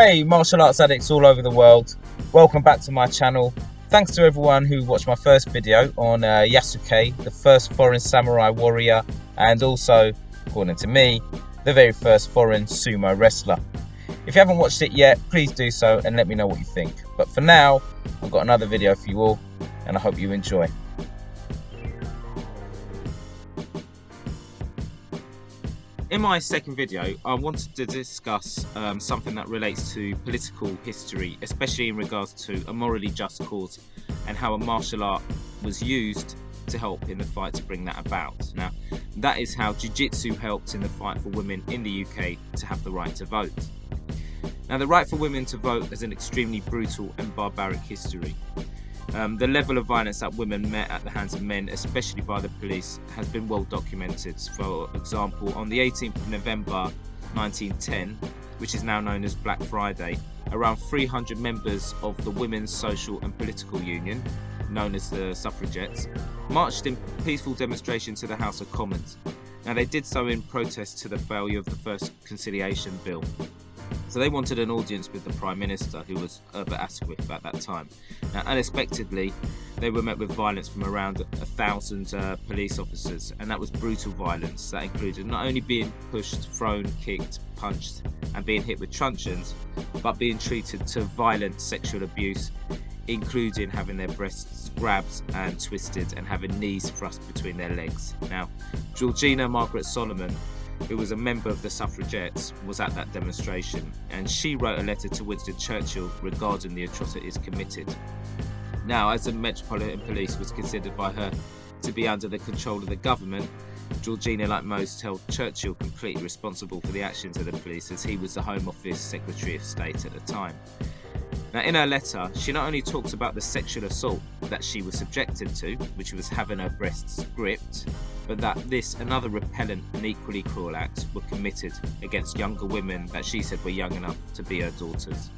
Hey martial arts addicts all over the world, welcome back to my channel. Thanks to everyone who watched my first video on Yasuke, the first foreign samurai warrior, and also, according to me, the very first foreign sumo wrestler. If you haven't watched it yet, please do so and let me know what you think. But for now, I've got another video for you all, and I hope you enjoy. In my second video, I wanted to discuss something that relates to political history, especially in regards to a morally just cause and how a martial art was used to help in the fight to bring that about. Now, that is how Jiu-Jitsu helped in the fight for women in the UK to have the right to vote. Now, the right for women to vote is an extremely brutal and barbaric history. The level of violence that women met at the hands of men, especially by the police, has been well documented. For example, on the 18th of November 1910, which is now known as Black Friday, around 300 members of the Women's Social and Political Union, known as the Suffragettes, marched in peaceful demonstration to the House of Commons. Now, they did so in protest to the failure of the first conciliation bill. So they wanted an audience with the Prime Minister, who was Herbert Asquith at that time. Now, unexpectedly, they were met with violence from around 1,000 police officers, and that was brutal violence that included not only being pushed, thrown, kicked, punched, and being hit with truncheons, but being treated to violent sexual abuse, including having their breasts grabbed and twisted and having knees thrust between their legs. Now, Georgina Margaret Solomon, who was a member of the Suffragettes, was at that demonstration, and she wrote a letter to Winston Churchill regarding the atrocities committed. Now, as the Metropolitan Police was considered by her to be under the control of the government, Georgina, like most, held Churchill completely responsible for the actions of the police, as he was the Home Office Secretary of State at the time. Now, in her letter, she not only talks about the sexual assault that she was subjected to, which was having her breasts gripped, but that this and other repellent and equally cruel acts were committed against younger women that she said were young enough to be her daughters.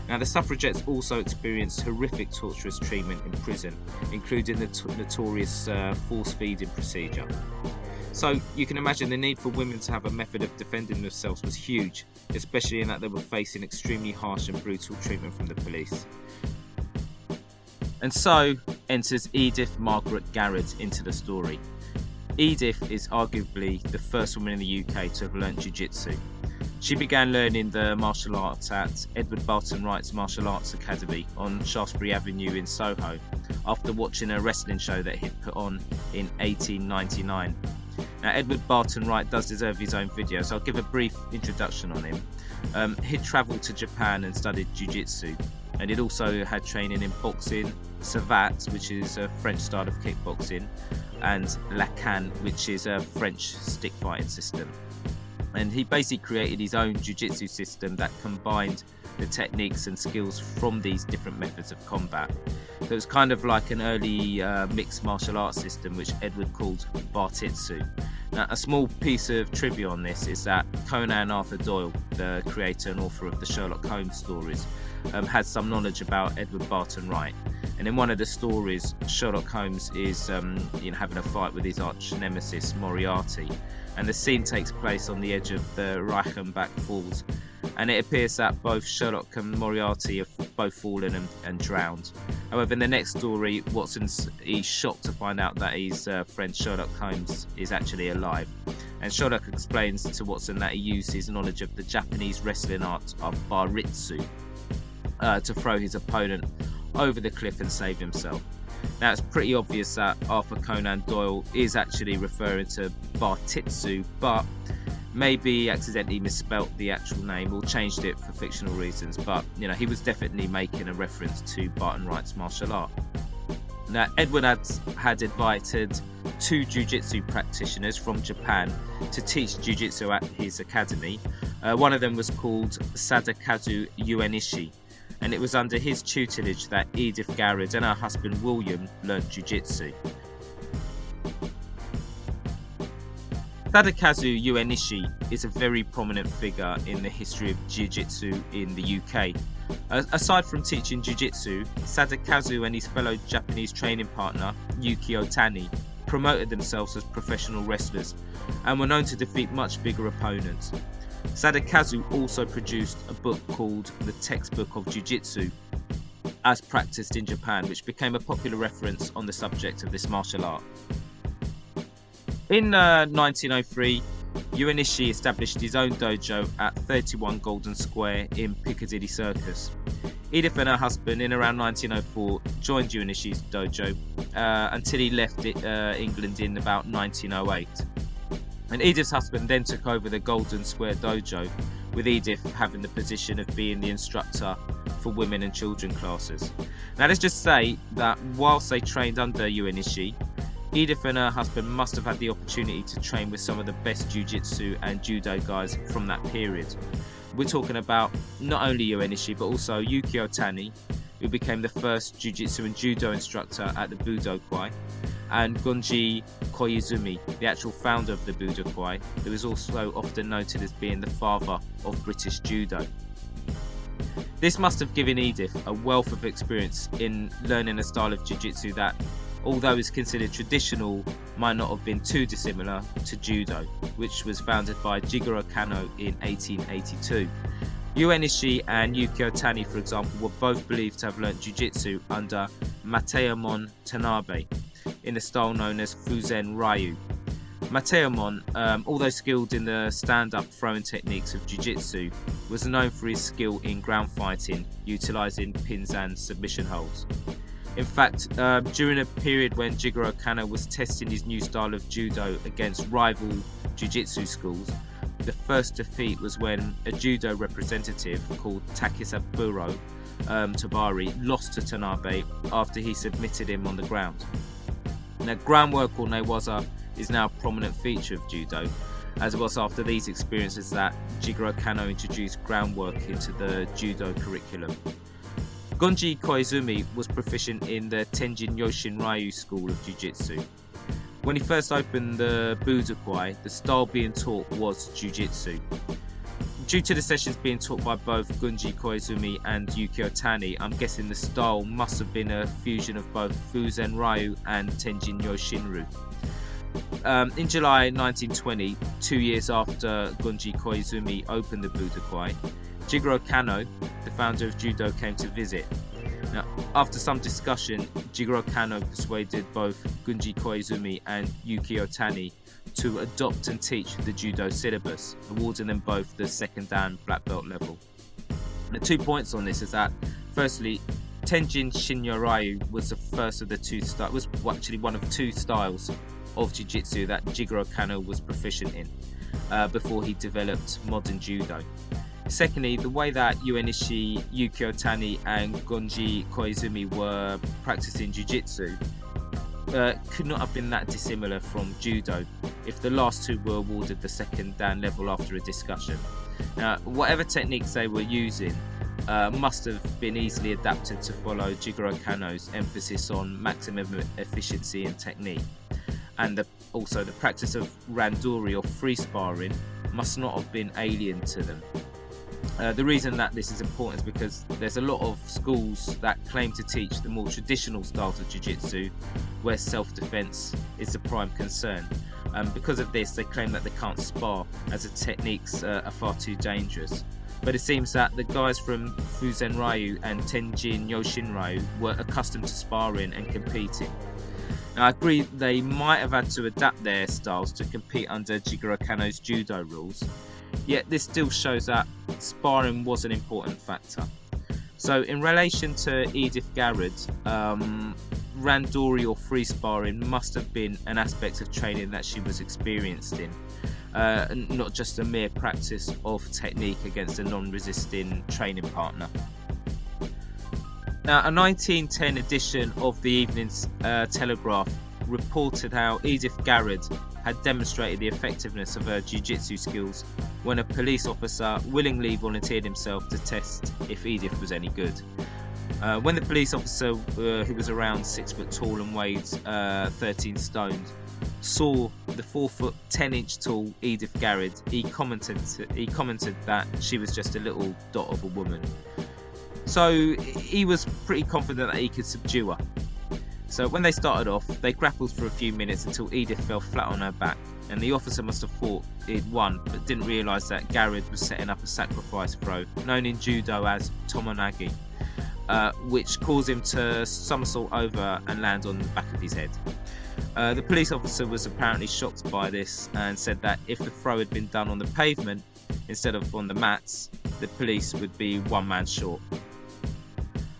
Now, the suffragettes also experienced horrific torturous treatment in prison, including the notorious force feeding procedure. So you can imagine the need for women to have a method of defending themselves was huge, especially in that they were facing extremely harsh and brutal treatment from the police. And so enters Edith Margaret Garrud into the story. Edith is arguably the first woman in the UK to have learnt Jiu-Jitsu. She began learning the martial arts at Edward Barton Wright's Martial Arts Academy on Shaftesbury Avenue in Soho, after watching a wrestling show that he'd put on in 1899. Now, Edward Barton Wright does deserve his own video, so I'll give a brief introduction on him. He'd travelled to Japan and studied Jiu-Jitsu, and he'd also had training in boxing, Savate, which is a French style of kickboxing, and Lacan, which is a French stick fighting system. And he basically created his own Jiu-Jitsu system that combined the techniques and skills from these different methods of combat. So it was kind of like an early mixed martial arts system, which Edward called Bartitsu. Now, a small piece of trivia on this is that Conan Arthur Doyle, the creator and author of the Sherlock Holmes stories, had some knowledge about Edward Barton Wright. And in one of the stories, Sherlock Holmes is having a fight with his arch nemesis Moriarty, and the scene takes place on the edge of the Reichenbach Falls, and it appears that both Sherlock and Moriarty have both fallen and drowned. However, in the next story, Watson's shocked to find out that his friend Sherlock Holmes is actually alive, and Sherlock explains to Watson that he used his knowledge of the Japanese wrestling art of Baritsu to throw his opponent over the cliff and save himself. Now, it's pretty obvious that Arthur Conan Doyle is actually referring to Bartitsu, but maybe he accidentally misspelt the actual name or changed it for fictional reasons, but he was definitely making a reference to Barton Wright's martial art. Now, Edward had invited 2 Jiu-Jitsu practitioners from Japan to teach Jiu-Jitsu at his academy. One of them was called Sadakazu Uenishi, and it was under his tutelage that Edith Garrud and her husband William learnt Jiu-Jitsu. Sadakazu Uenishi is a very prominent figure in the history of Jiu-Jitsu in the UK. Aside from teaching Jiu-Jitsu, Sadakazu and his fellow Japanese training partner, Yuki Otani, promoted themselves as professional wrestlers and were known to defeat much bigger opponents. Sadakazu also produced a book called The Textbook of Jiu-Jitsu as Practiced in Japan, which became a popular reference on the subject of this martial art. In 1903, Yuanishi established his own dojo at 31 Golden Square in Piccadilly Circus. Edith and her husband, in around 1904, joined Yuanishi's dojo until he left England in about 1908. And Edith's husband then took over the Golden Square dojo, with Edith having the position of being the instructor for women and children classes. Now let's just say that whilst they trained under Yuanishi, Edith and her husband must have had the opportunity to train with some of the best Jiu-Jitsu and Judo guys from that period. We're talking about not only Yuanishi but also Yukio Tani, who became the first Jiu-Jitsu and Judo instructor at the Budokai, and Gonji Koizumi, the actual founder of the Budokai, who is also often noted as being the father of British Judo. This must have given Edith a wealth of experience in learning a style of Jiu-Jitsu that, although is considered traditional, might not have been too dissimilar to Judo, which was founded by Jigoro Kano in 1882. Yuanishi and Yukio Tani, for example, were both believed to have learnt Jiu-Jitsu under Mateomon Tanabe in the style known as Fuzen Ryu. Mateomon, although skilled in the stand-up throwing techniques of Jiu-Jitsu, was known for his skill in ground fighting, utilising pins and submission holds. In fact, during a period when Jigoro Kano was testing his new style of Judo against rival Jiu-Jitsu schools, the first defeat was when a Judo representative called Takisaburo Tabari lost to Tanabe after he submitted him on the ground. Now, groundwork or newaza is now a prominent feature of Judo, as it was after these experiences that Jigoro Kano introduced groundwork into the Judo curriculum. Gonji Koizumi was proficient in the Tenjin Yoshin Ryu school of Jiu-Jitsu. When he first opened the Budokai, the style being taught was Jiu-Jitsu. Due to the sessions being taught by both Gonji Koizumi and Yukio Tani, I'm guessing the style must have been a fusion of both Fuzen Ryu and Tenjin Yoshinryu. In July 1920, 2 years after Gonji Koizumi opened the Budokai, Jigoro Kano, the founder of Judo, came to visit. Now, after some discussion, Jigoro Kano persuaded both Gonji Koizumi and Yukio Tani to adopt and teach the Judo syllabus, awarding them both the second dan black belt level. The 2 points on this is that, firstly, Tenjin Shinryu was the first of the two styles, was actually one of two styles of Jiu-Jitsu that Jigoro Kano was proficient in before he developed modern Judo. Secondly, the way that Yuanishi, Yukio Tani and Gonji Koizumi were practicing Jiu-Jitsu could not have been that dissimilar from Judo if the last two were awarded the second dan level after a discussion. Now, whatever techniques they were using must have been easily adapted to follow Jigoro Kano's emphasis on maximum efficiency and technique. And also the practice of randori or free sparring must not have been alien to them. The reason that this is important is because there's a lot of schools that claim to teach the more traditional styles of Jiu-Jitsu where self-defense is the prime concern. Because of this, they claim that they can't spar as the techniques are far too dangerous. But it seems that the guys from Fuzen Ryu and Tenjin Yoshin Ryu were accustomed to sparring and competing. Now, I agree they might have had to adapt their styles to compete under Jigoro Kano's Judo rules, yet this still shows that sparring was an important factor. So in relation to Edith Garrud, randori or free sparring must have been an aspect of training that she was experienced in, not just a mere practice of technique against a non-resisting training partner. Now, a 1910 edition of the Evening Telegraph reported how Edith Garrud had demonstrated the effectiveness of her jiu-jitsu skills when a police officer willingly volunteered himself to test if Edith was any good. When the police officer, who was around 6 foot tall and weighed 13 stone, saw the 4 foot 10 inch tall Edith Garrud, he commented that she was just a little dot of a woman. So he was pretty confident that he could subdue her. So when they started off, they grappled for a few minutes until Edith fell flat on her back, and the officer must have thought he'd won, but didn't realise that Garrud was setting up a sacrifice throw, known in judo as tomonagi, which caused him to somersault over and land on the back of his head. The police officer was apparently shocked by this and said that if the throw had been done on the pavement instead of on the mats, the police would be one man short.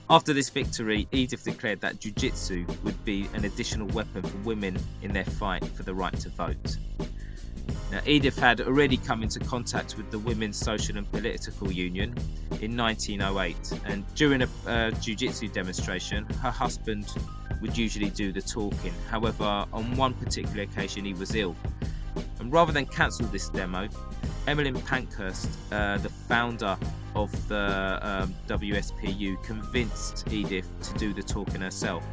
After this victory, Edith declared that Jiu-Jitsu would be an additional weapon for women in their fight for the right to vote. Now, Edith had already come into contact with the Women's Social and Political Union in 1908, and during a Jiu-Jitsu demonstration, her husband would usually do the talking. However, on one particular occasion he was ill, and rather than cancel this demo, Emmeline Pankhurst, the founder of the WSPU, convinced Edith to do the talking herself.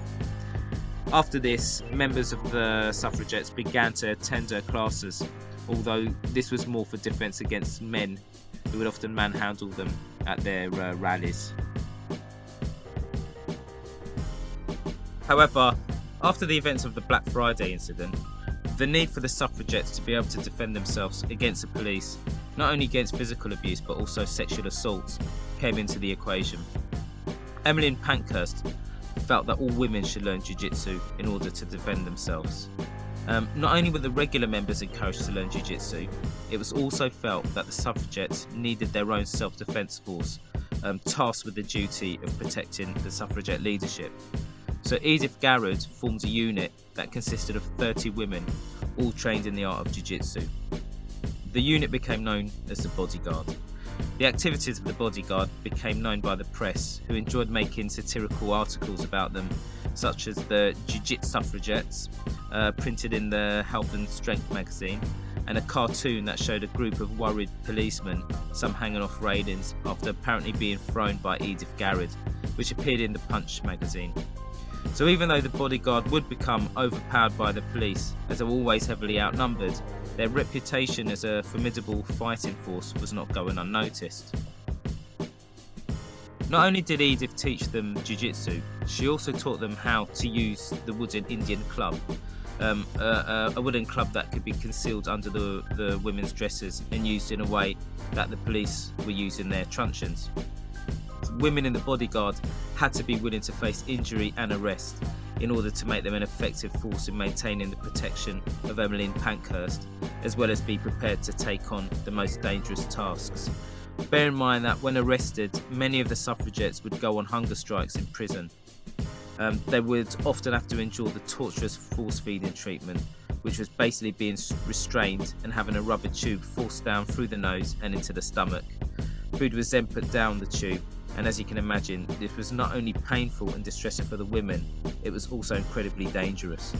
After this, members of the suffragettes began to attend her classes, although this was more for defence against men who would often manhandle them at their rallies. However, after the events of the Black Friday incident, the need for the suffragettes to be able to defend themselves against the police, not only against physical abuse but also sexual assaults, came into the equation. Emmeline Pankhurst felt that all women should learn Jiu-Jitsu in order to defend themselves. Not only were the regular members encouraged to learn Jiu-Jitsu, it was also felt that the suffragettes needed their own self-defence force, tasked with the duty of protecting the suffragette leadership. So Edith Garrud formed a unit that consisted of 30 women, all trained in the art of Jiu-Jitsu. The unit became known as the Bodyguard. The activities of the Bodyguard became known by the press, who enjoyed making satirical articles about them, such as the Jiu-Jitsu Suffragettes, printed in the Health and Strength magazine, and a cartoon that showed a group of worried policemen, some hanging off railings after apparently being thrown by Edith Garrud, which appeared in the Punch magazine. So even though the Bodyguard would become overpowered by the police, as they were always heavily outnumbered, their reputation as a formidable fighting force was not going unnoticed. Not only did Edith teach them Jiu-Jitsu, she also taught them how to use the wooden Indian club, a wooden club that could be concealed under the women's dresses and used in a way that the police were using their truncheons. Women in the Bodyguard had to be willing to face injury and arrest in order to make them an effective force in maintaining the protection of Emmeline Pankhurst, as well as be prepared to take on the most dangerous tasks. Bear in mind that when arrested, many of the suffragettes would go on hunger strikes in prison. They would often have to endure the torturous force-feeding treatment, which was basically being restrained and having a rubber tube forced down through the nose and into the stomach. Food was then put down the tube, and as you can imagine, this was not only painful and distressing for the women, it was also incredibly dangerous.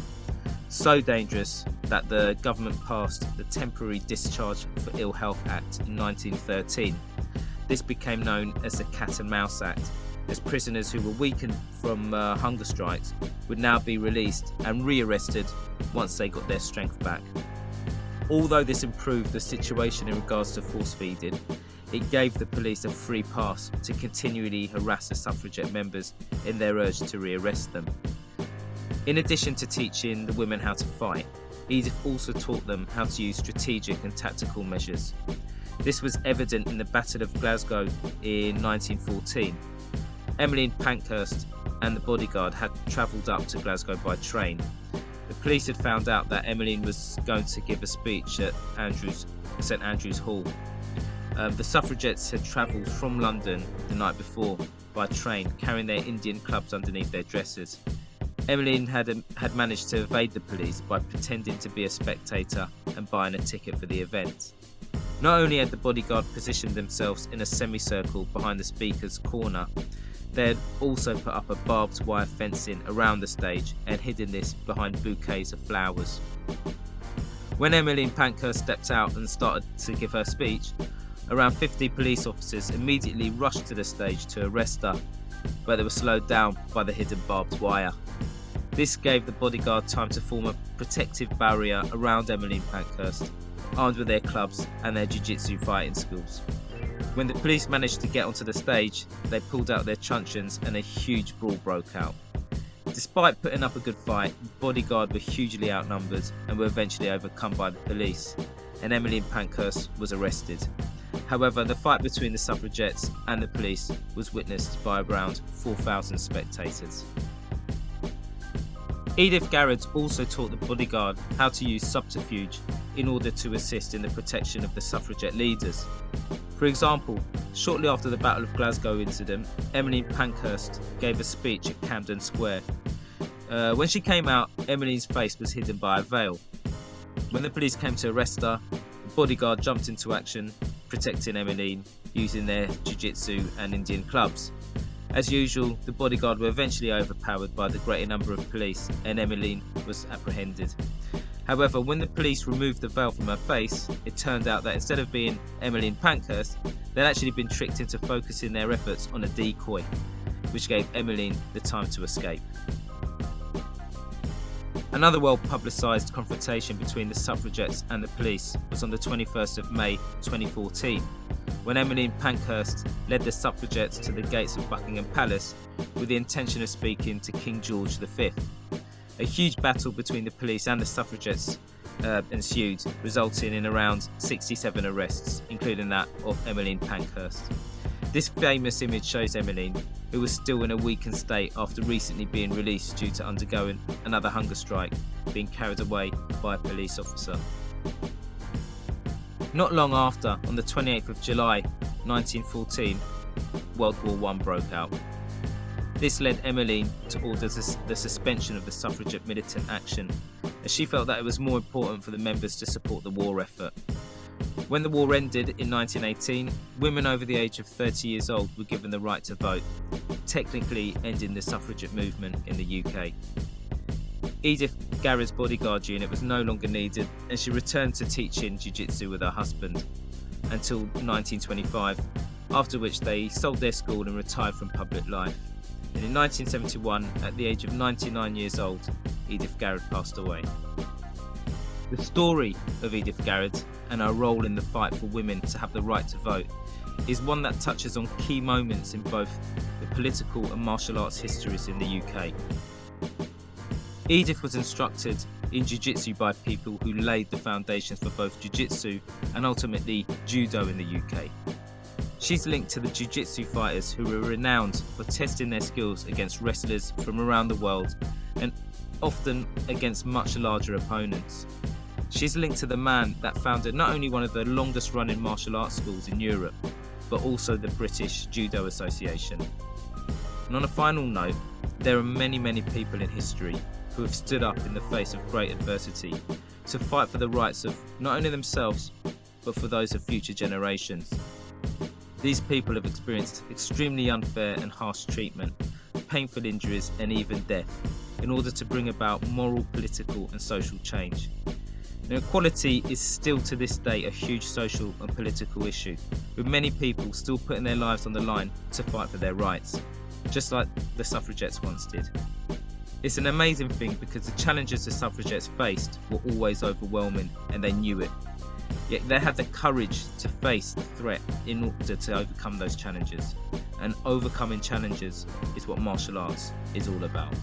So dangerous that the government passed the Temporary Discharge for Ill Health Act in 1913. This became known as the Cat and Mouse Act, as prisoners who were weakened from hunger strikes would now be released and re-arrested once they got their strength back. Although this improved the situation in regards to force feeding, it gave the police a free pass to continually harass the suffragette members in their urge to re-arrest them. In addition to teaching the women how to fight, Edith also taught them how to use strategic and tactical measures. This was evident in the Battle of Glasgow in 1914. Emmeline Pankhurst and the Bodyguard had travelled up to Glasgow by train. The police had found out that Emmeline was going to give a speech at St Andrew's Hall. The suffragettes had travelled from London the night before by train, carrying their Indian clubs underneath their dresses. Emmeline had managed to evade the police by pretending to be a spectator and buying a ticket for the event. Not only had the Bodyguard positioned themselves in a semicircle behind the speaker's corner, they had also put up a barbed wire fencing around the stage and hidden this behind bouquets of flowers. When Emmeline Pankhurst stepped out and started to give her speech, around 50 police officers immediately rushed to the stage to arrest her, but they were slowed down by the hidden barbed wire. This gave the Bodyguard time to form a protective barrier around Emmeline Pankhurst, armed with their clubs and their Jiu-Jitsu fighting skills. When the police managed to get onto the stage, they pulled out their truncheons and a huge brawl broke out. Despite putting up a good fight, Bodyguard were hugely outnumbered and were eventually overcome by the police, and Emmeline Pankhurst was arrested. However, the fight between the suffragettes and the police was witnessed by around 4,000 spectators. Edith Garrud also taught the Bodyguard how to use subterfuge in order to assist in the protection of the suffragette leaders. For example, shortly after the Battle of Glasgow incident, Emmeline Pankhurst gave a speech at Camden Square. When she came out, Emmeline's face was hidden by a veil. When the police came to arrest her, the Bodyguard jumped into action, protecting Emmeline using their Jiu-Jitsu and Indian clubs. As usual, the Bodyguard were eventually overpowered by the greater number of police, and Emmeline was apprehended. However, when the police removed the veil from her face, it turned out that instead of being Emmeline Pankhurst, they'd actually been tricked into focusing their efforts on a decoy, which gave Emmeline the time to escape. Another well-publicised confrontation between the suffragettes and the police was on the 21st of May 2014, when Emmeline Pankhurst led the suffragettes to the gates of Buckingham Palace with the intention of speaking to King George V. A huge battle between the police and the suffragettes ensued, resulting in around 67 arrests, including that of Emmeline Pankhurst. This famous image shows Emmeline, who was still in a weakened state after recently being released due to undergoing another hunger strike, being carried away by a police officer. Not long after, on the 28th of July 1914, World War I broke out. This led Emmeline to order the suspension of the suffragette militant action, as she felt that it was more important for the members to support the war effort. When the war ended in 1918, women over the age of 30 years old were given the right to vote, technically ending the suffragette movement in the UK. Edith Garrud's Bodyguard unit was no longer needed, and she returned to teaching Jiu-Jitsu with her husband until 1925, after which they sold their school and retired from public life. And in 1971, at the age of 99 years old, Edith Garrud passed away. The story of Edith Garrud and her role in the fight for women to have the right to vote is one that touches on key moments in both the political and martial arts histories in the UK. Edith was instructed in Jiu-Jitsu by people who laid the foundations for both Jiu-Jitsu and ultimately Judo in the UK. She's linked to the Jiu-Jitsu fighters who were renowned for testing their skills against wrestlers from around the world and often against much larger opponents. She's linked to the man that founded not only one of the longest running martial arts schools in Europe, but also the British Judo Association. And on a final note, there are many people in history who have stood up in the face of great adversity to fight for the rights of not only themselves, but for those of future generations. These people have experienced extremely unfair and harsh treatment, painful injuries and even death in order to bring about moral, political and social change. Now, equality is still to this day a huge social and political issue, with many people still putting their lives on the line to fight for their rights, just like the suffragettes once did. It's an amazing thing because the challenges the suffragettes faced were always overwhelming and they knew it. Yet they had the courage to face the threat in order to overcome those challenges. And overcoming challenges is what martial arts is all about.